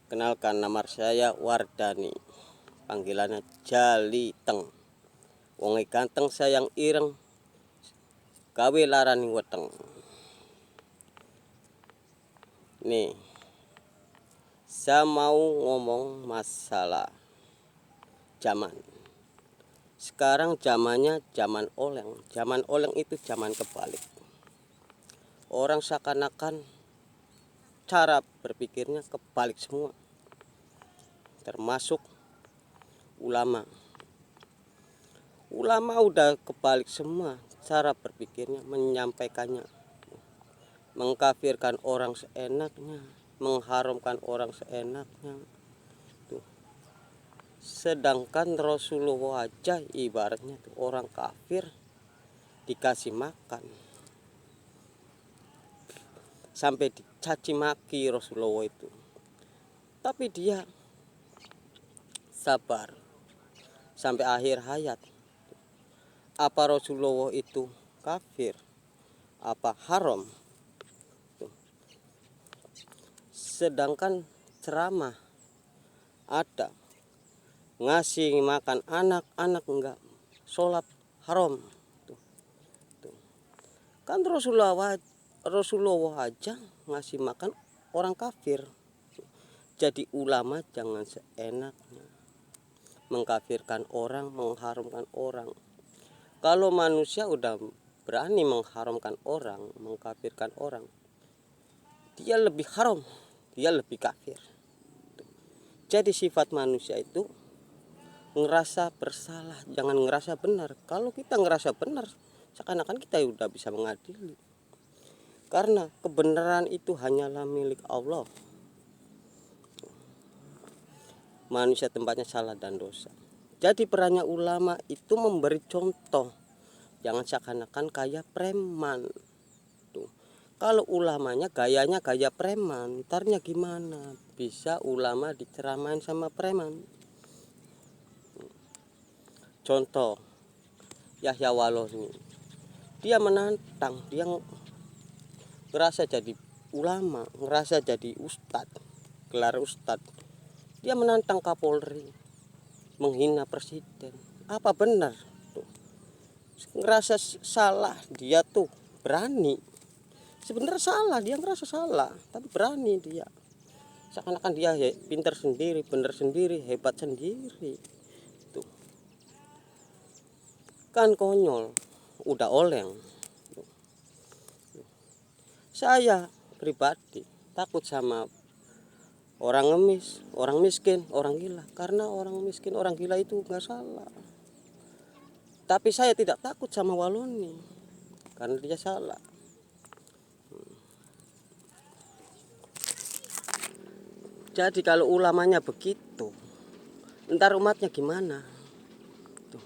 Kenalkan, nama saya Wardani, panggilannya Jaliteng. Wonge ganteng sayang ireng, gawe larani weteng. Nih, saya mau ngomong masalah zaman. Sekarang zamannya zaman oleng. Zaman oleng itu zaman kebalik. Orang seakan-akan cara berpikirnya kebalik semua. Termasuk ulama. Ulama udah kebalik semua cara berpikirnya, menyampaikannya. Mengkafirkan orang seenaknya, mengharamkan orang seenaknya. Tuh. Sedangkan Rasulullah aja ibaratnya tuh, orang kafir dikasih makan. Sampai dicaci maki Rasulullah itu. Tapi dia sabar sampai akhir hayat. Apa Rasulullah itu kafir? Apa haram? Tuh. Sedangkan ceramah ada, ngasih makan anak-anak enggak, sholat haram. Tuh. Tuh. Kan Rasulullah aja ngasih makan orang kafir. Jadi ulama jangan seenaknya mengkafirkan orang, mengharamkan orang. Kalau manusia udah berani mengharamkan orang, mengkafirkan orang, dia lebih haram, dia lebih kafir. Jadi sifat manusia itu ngerasa bersalah, jangan ngerasa benar. Kalau kita ngerasa benar, seakan-akan kita udah bisa mengadili. Karena kebenaran itu hanyalah milik Allah. Manusia tempatnya salah dan dosa. Jadi perannya ulama itu memberi contoh. Jangan seakan-akan kayak preman. Tuh. Kalau ulamanya gayanya gaya preman, ntarnya gimana? Bisa ulama diceramain sama preman. Contoh Yahya Walohni. Dia menantang, dia ngerasa jadi ulama, ngerasa jadi ustad, gelar ustad. Dia menantang Kapolri, menghina presiden. Apa benar? Tuh. Ngerasa salah, dia tuh berani. Sebenarnya salah, dia ngerasa salah, tapi berani dia. Seakan-akan dia pintar sendiri, benar sendiri, hebat sendiri. Tuh. Kan konyol, udah oleng. Tuh. Saya pribadi takut sama orang ngemis, orang miskin, orang gila. Karena orang miskin, orang gila itu nggak salah. Tapi saya tidak takut sama Waloni, karena dia salah. Jadi kalau ulamanya begitu, ntar umatnya gimana? Tuh.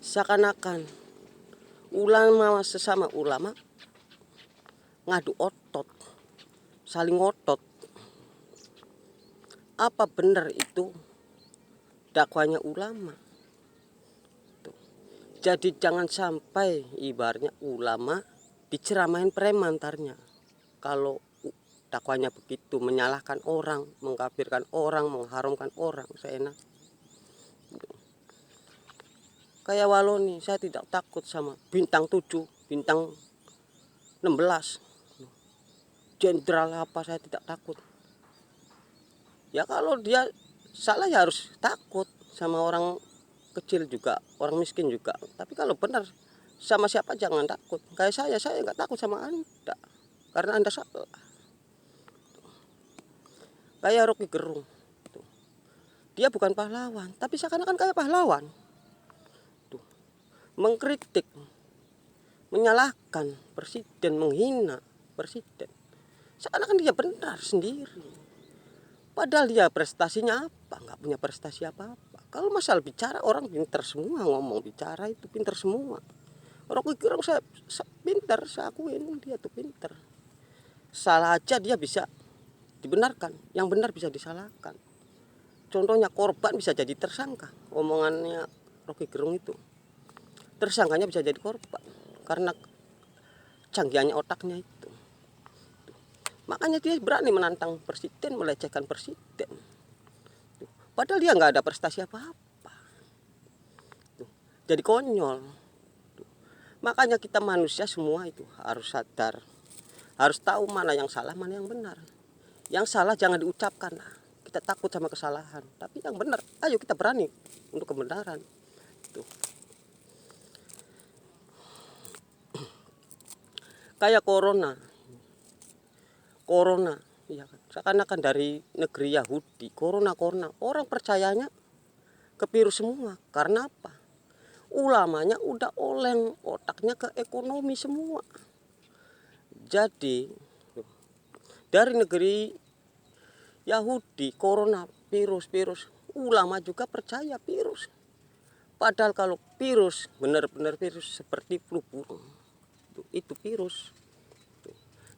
Seakan-akan ulama sesama ulama ngadu otot, saling ngotot. Apa benar itu dakwanya ulama? Tuh. Jadi jangan sampai ibaratnya ulama diceramain preman tarnya. Kalau dakwanya begitu, menyalahkan orang, mengkafirkan orang, mengharamkan orang seenak. Kayak Waloni, saya tidak takut sama bintang 7, bintang 16. Jenderal apa saya tidak takut. Ya kalau dia salah ya harus takut, sama orang kecil juga, orang miskin juga. Tapi kalau benar sama siapa jangan takut. Kayak saya nggak takut sama Anda karena Anda salah. Kayak Rocky Gerung, dia bukan pahlawan, tapi seakan-akan kayak pahlawan. Tuh. Mengkritik, menyalahkan presiden, menghina presiden. Seakan-akan dia benar sendiri. Padahal dia prestasinya apa? Nggak punya prestasi apa-apa. Kalau masalah bicara, orang pintar semua, ngomong bicara itu pintar semua. Rocky Gerung saya pintar, saya akuin dia tuh pintar. Salah aja dia bisa dibenarkan, yang benar bisa disalahkan. Contohnya korban bisa jadi tersangka. Omongannya Rocky Gerung itu, tersangkanya bisa jadi korban karena canggihannya otaknya itu. Makanya dia berani menantang presiden, melecehkan presiden. Padahal dia nggak ada prestasi apa-apa. Jadi konyol. Makanya kita manusia semua itu harus sadar. Harus tahu mana yang salah, mana yang benar. Yang salah jangan diucapkan. Kita takut sama kesalahan. Tapi yang benar, ayo kita berani untuk kebenaran. Tuh. Kayak corona, ya kan? Seakan-akan dari negeri Yahudi, corona, orang percayanya ke virus semua. Karena apa? Ulamanya udah oleng, otaknya ke ekonomi semua. Jadi dari negeri Yahudi, corona, virus, ulama juga percaya virus. Padahal kalau virus, benar-benar virus seperti flu burung, itu virus.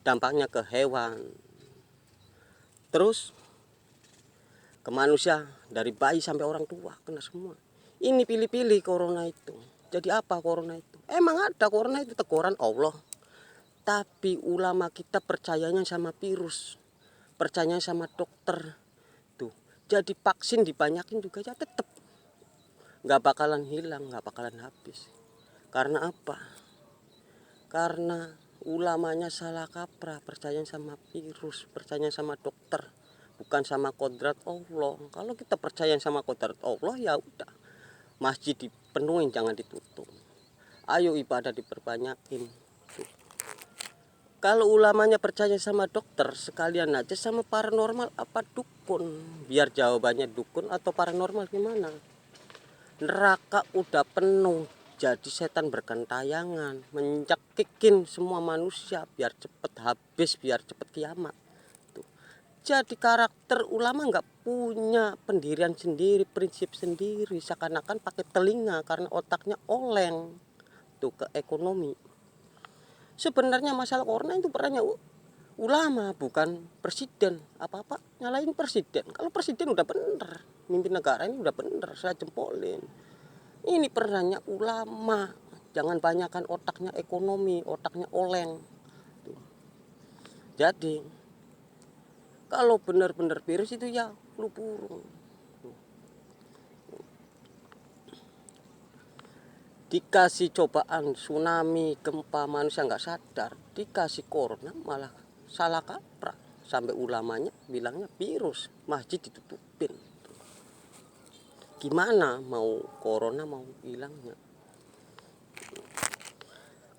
Dampaknya ke hewan, terus ke manusia, dari bayi sampai orang tua kena semua. Ini pilih-pilih corona itu. Jadi apa corona itu? Emang ada corona itu teguran Allah. Tapi ulama kita percayanya sama virus, percayanya sama dokter. Tuh. Jadi vaksin dibanyakin juga ya tetap nggak bakalan hilang, nggak bakalan habis. Karena apa? Karena ulamanya salah kaprah, percaya sama virus, percaya sama dokter, bukan sama kodrat Allah. Kalau kita percaya sama kodrat Allah, ya udah, masjid dipenuhin, jangan ditutup. Ayo ibadah diperbanyakin. Kalau ulamanya percaya sama dokter, sekalian aja sama paranormal apa dukun. Biar jawabannya dukun atau paranormal gimana. Neraka udah penuh, jadi setan bergentayangan, mencekikin semua manusia biar cepet habis, biar cepet kiamat. Tuh. Jadi karakter ulama nggak punya pendirian sendiri, prinsip sendiri, seakan-akan pakai telinga karena otaknya oleng tuh ke ekonomi. Sebenarnya masalah corona itu perannya ulama, bukan presiden. Apa-apa nyalain presiden. Kalau presiden udah bener, mimpin negara ini udah bener, saya jempolin. Ini perannya ulama. Jangan banyakkan otaknya ekonomi, otaknya oleng. Jadi kalau benar-benar virus itu ya flu burung. Dikasih cobaan tsunami, gempa, manusia nggak sadar. Dikasih corona malah salah kaprah. Sampai ulamanya bilangnya virus, masjid ditutupin. Gimana mau corona mau hilangnya?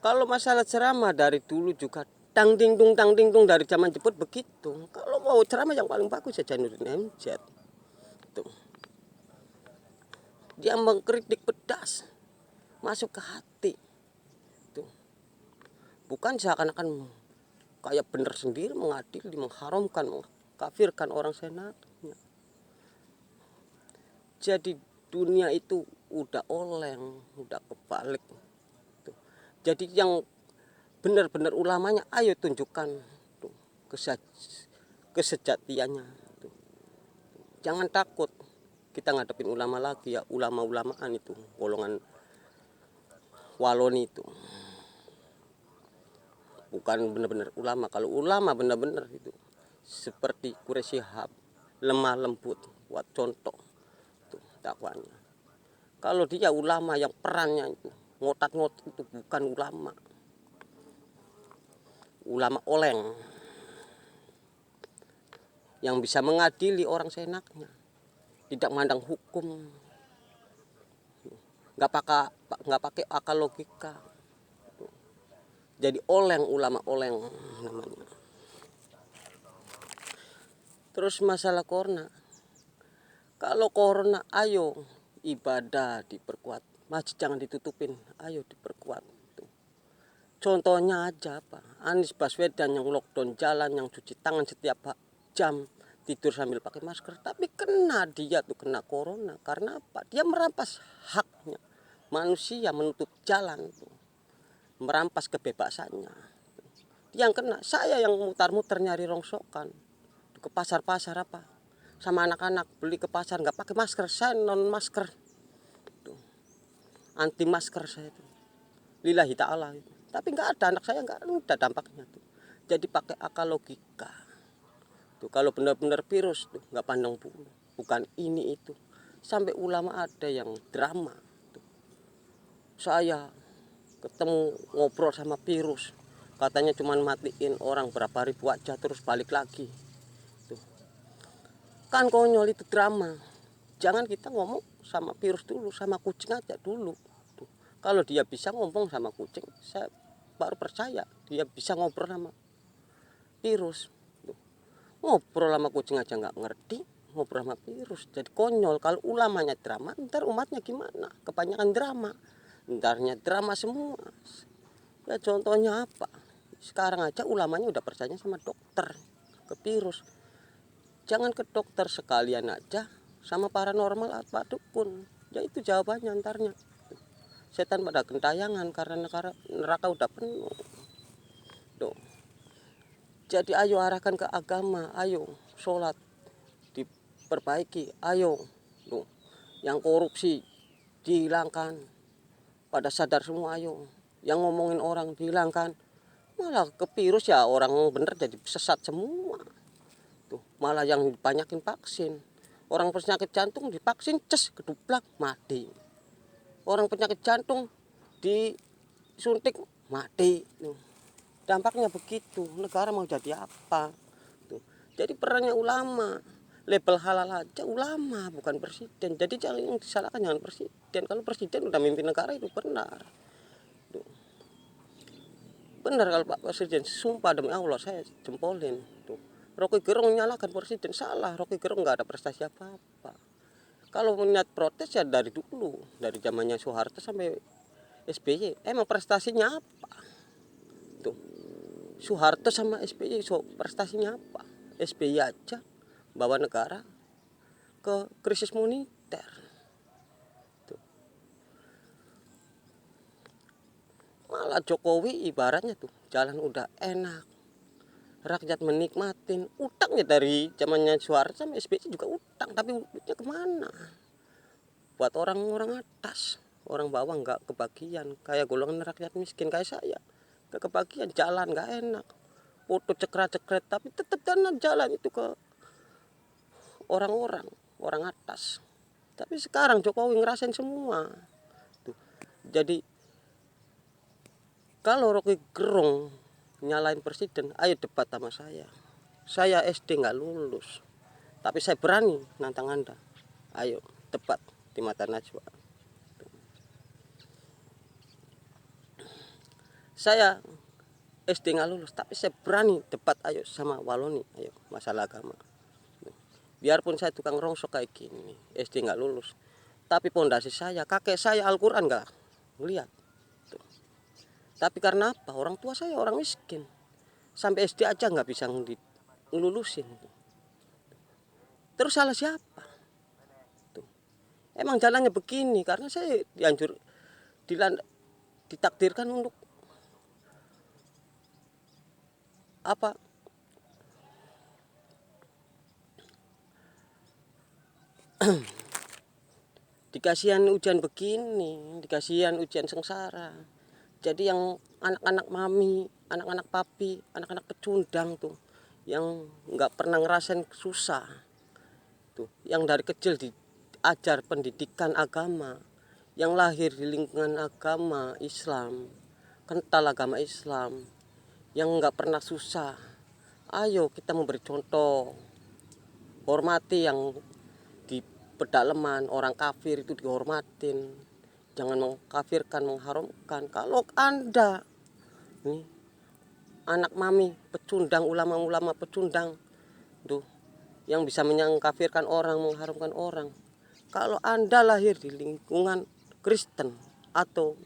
Kalau masalah ceramah dari dulu juga tang ding dung dari zaman Jeput begitu. Kalau mau ceramah yang paling bagus ya Jainuddin MZ. Tuh. Dia mengkritik pedas, masuk ke hati. Tuh. Bukan seakan-akan kayak benar sendiri mengadili, mengharamkan, mengkafirkan orang senaknya. Jadi dunia itu udah oleng, udah kebalik. Tuh. Jadi yang benar-benar ulamanya, ayo tunjukkan tuh, kesejatiannya. Tuh. Jangan takut kita ngadepin ulama lagi ya, ulama-ulamaan itu, golongan Waloni itu. Bukan benar-benar ulama. Kalau ulama benar-benar itu seperti Quraisy Shihab, lemah lembut, buat contoh tuh dakwanya. Kalau dia ulama yang perannya itu ngotat-ngotat itu bukan ulama. Ulama oleng yang bisa mengadili orang seenaknya, tidak mandang hukum, nggak pakai akal logika. Jadi oleng, ulama oleng namanya. Terus masalah corona, kalau corona ayo ibadah diperkuat, masjid jangan ditutupin, ayo diperkuat. Contohnya aja apa, Anies Baswedan yang lockdown jalan, yang cuci tangan setiap jam, tidur sambil pakai masker, tapi kena dia tuh, kena corona. Karena apa? Dia merampas haknya manusia, menutup jalan tuh, merampas kebebasannya. Dia yang kena, saya yang mutar-muter nyari rongsokan ke pasar-pasar apa, sama anak-anak beli ke pasar nggak pakai masker, saya non masker tuh, anti masker saya tuh, lillahi ta'ala itu. Tapi nggak ada, anak saya nggak ada dampaknya tuh. Jadi pakai akal logika. Tuh, kalau benar-benar virus tuh nggak pandang bulu, bukan ini itu. Sampai ulama ada yang drama. Tuh. Saya ketemu ngobrol sama virus, katanya cuman matiin orang berapa ribu aja terus balik lagi. Tuh. Kan konyol, itu drama. Jangan kita ngomong sama virus dulu, sama kucing aja dulu. Tuh. Kalau dia bisa ngomong sama kucing, saya baru percaya dia bisa ngobrol sama virus. Tuh. Ngobrol sama kucing aja nggak ngerti, ngobrol sama virus. Jadi konyol. Kalau ulamanya drama, ntar umatnya gimana? Kebanyakan drama, ntarnya drama semua. Ya contohnya apa? Sekarang aja ulamanya udah percaya sama dokter, ke virus. Jangan ke dokter, sekalian aja sama paranormal apa dukun. Ya itu jawabannya antarnya. Setan pada gentayangan karena neraka udah penuh. Tuh. Jadi ayo arahkan ke agama, ayo sholat diperbaiki, ayo. Tuh. Yang korupsi dihilangkan. Pada sadar semua, ayo. Yang ngomongin orang dihilangkan. Malah ke virus ya orang bener jadi sesat semua. Tuh, malah yang dibanyakin vaksin. Orang penyakit jantung divaksin, ces, keduplak, mati. Orang penyakit jantung disuntik, mati. Tuh. Dampaknya begitu. Negara mau jadi apa? Tuh. Jadi perannya ulama. Label halal aja ulama, bukan presiden. Jadi jangan yang disalahkan jangan presiden. Kalau presiden udah mimpin negara itu benar. Tuh. Benar kalau Pak Presiden, sumpah demi Allah saya jempolin. Tuh. Rocky Gerung nyalakan presiden, salah. Rocky Gerung nggak ada prestasi apa-apa. Kalau niat protes ya dari dulu, dari zamannya Soeharto sampai SBY, emang prestasinya apa? Tuh. Soeharto sama SBY prestasinya apa? SBY aja bawa negara ke krisis moneter. Tuh. Malah Jokowi ibaratnya tuh jalan udah enak, rakyat menikmatin. Utangnya dari zamannya Soeharto sama SBY juga utang, tapi utangnya kemana? Buat orang-orang atas, orang bawah nggak kebagian. Kayak golongan rakyat miskin kayak saya, nggak kebagian, jalan nggak enak, foto cekret-cekret, tapi tetap jalan itu ke orang-orang, orang atas. Tapi sekarang Jokowi ngerasain semua. Tuh. Jadi kalau Rocky Gerung nyalain presiden, ayo debat sama saya. Saya SD nggak lulus, tapi saya berani nantang Anda. Ayo debat di mata Najwa. Saya SD nggak lulus, tapi saya berani debat, ayo sama Waloni, ayo masalah agama. Biarpun saya tukang rongsok kayak gini, SD nggak lulus, tapi pondasi saya, kakek saya Al-Quran nggak lihat. Tapi karena apa? Orang tua saya orang miskin, sampai SD aja nggak bisa ngelulusin. Terus salah siapa? Tuh. Emang jalannya begini karena saya ditakdirkan untuk apa? Dikasihan ujian begini, dikasihan ujian sengsara. Jadi yang anak-anak mami, anak-anak papi, anak-anak pecundang tuh, yang nggak pernah ngerasain susah, tuh, yang dari kecil diajar pendidikan agama, yang lahir di lingkungan agama Islam, kental agama Islam, yang nggak pernah susah. Ayo kita memberi contoh, hormati yang di pedalaman, orang kafir itu dihormatin, jangan mengkafirkan, mengharamkan. Kalau Anda nih anak mami pecundang, ulama-ulama pecundang tuh, yang bisa mengkafirkan orang, mengharamkan orang, kalau Anda lahir di lingkungan Kristen atau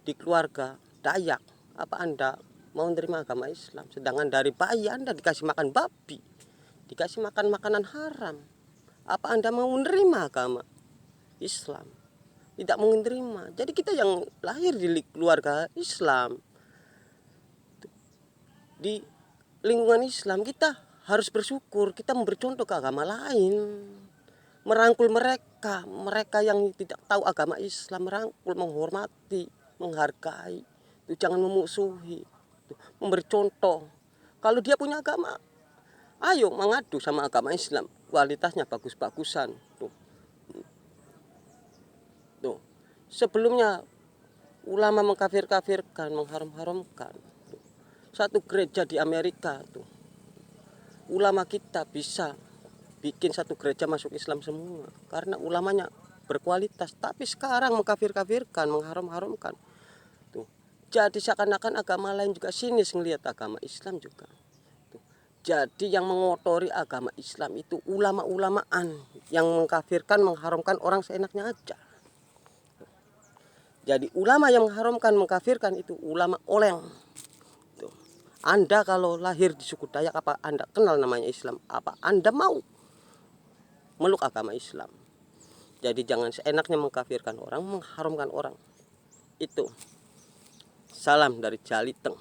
di keluarga Dayak, apa Anda mau menerima agama Islam? Sedangkan dari bayi Anda dikasih makan babi, dikasih makan makanan haram, apa Anda mau menerima agama Islam? Tidak mau menerima. Jadi kita yang lahir di keluarga Islam, di lingkungan Islam, kita harus bersyukur, kita memberi contoh ke agama lain, merangkul mereka, mereka yang tidak tahu agama Islam, merangkul, menghormati, menghargai, itu jangan memusuhi, memberi contoh. Kalau dia punya agama, ayo mengadu sama agama Islam, kualitasnya bagus-bagusan. Tuh. Sebelumnya ulama mengkafir-kafirkan, mengharam-haramkan. Satu gereja di Amerika tuh, ulama kita bisa bikin satu gereja masuk Islam semua karena ulamanya berkualitas. Tapi sekarang mengkafir-kafirkan, mengharam-haramkan. Tuh. Jadi seakan-akan agama lain juga sinis ngelihat agama Islam juga. Tuh. Jadi yang mengotori agama Islam itu ulama-ulamaan yang mengkafirkan, mengharamkan orang seenaknya aja. Jadi ulama yang mengharamkan, mengkafirkan itu ulama oleng. Tuh. Anda kalau lahir di suku Dayak, apa Anda kenal namanya Islam? Apa Anda mau meluk agama Islam? Jadi jangan seenaknya mengkafirkan orang, mengharamkan orang. Itu salam dari Jaliteng.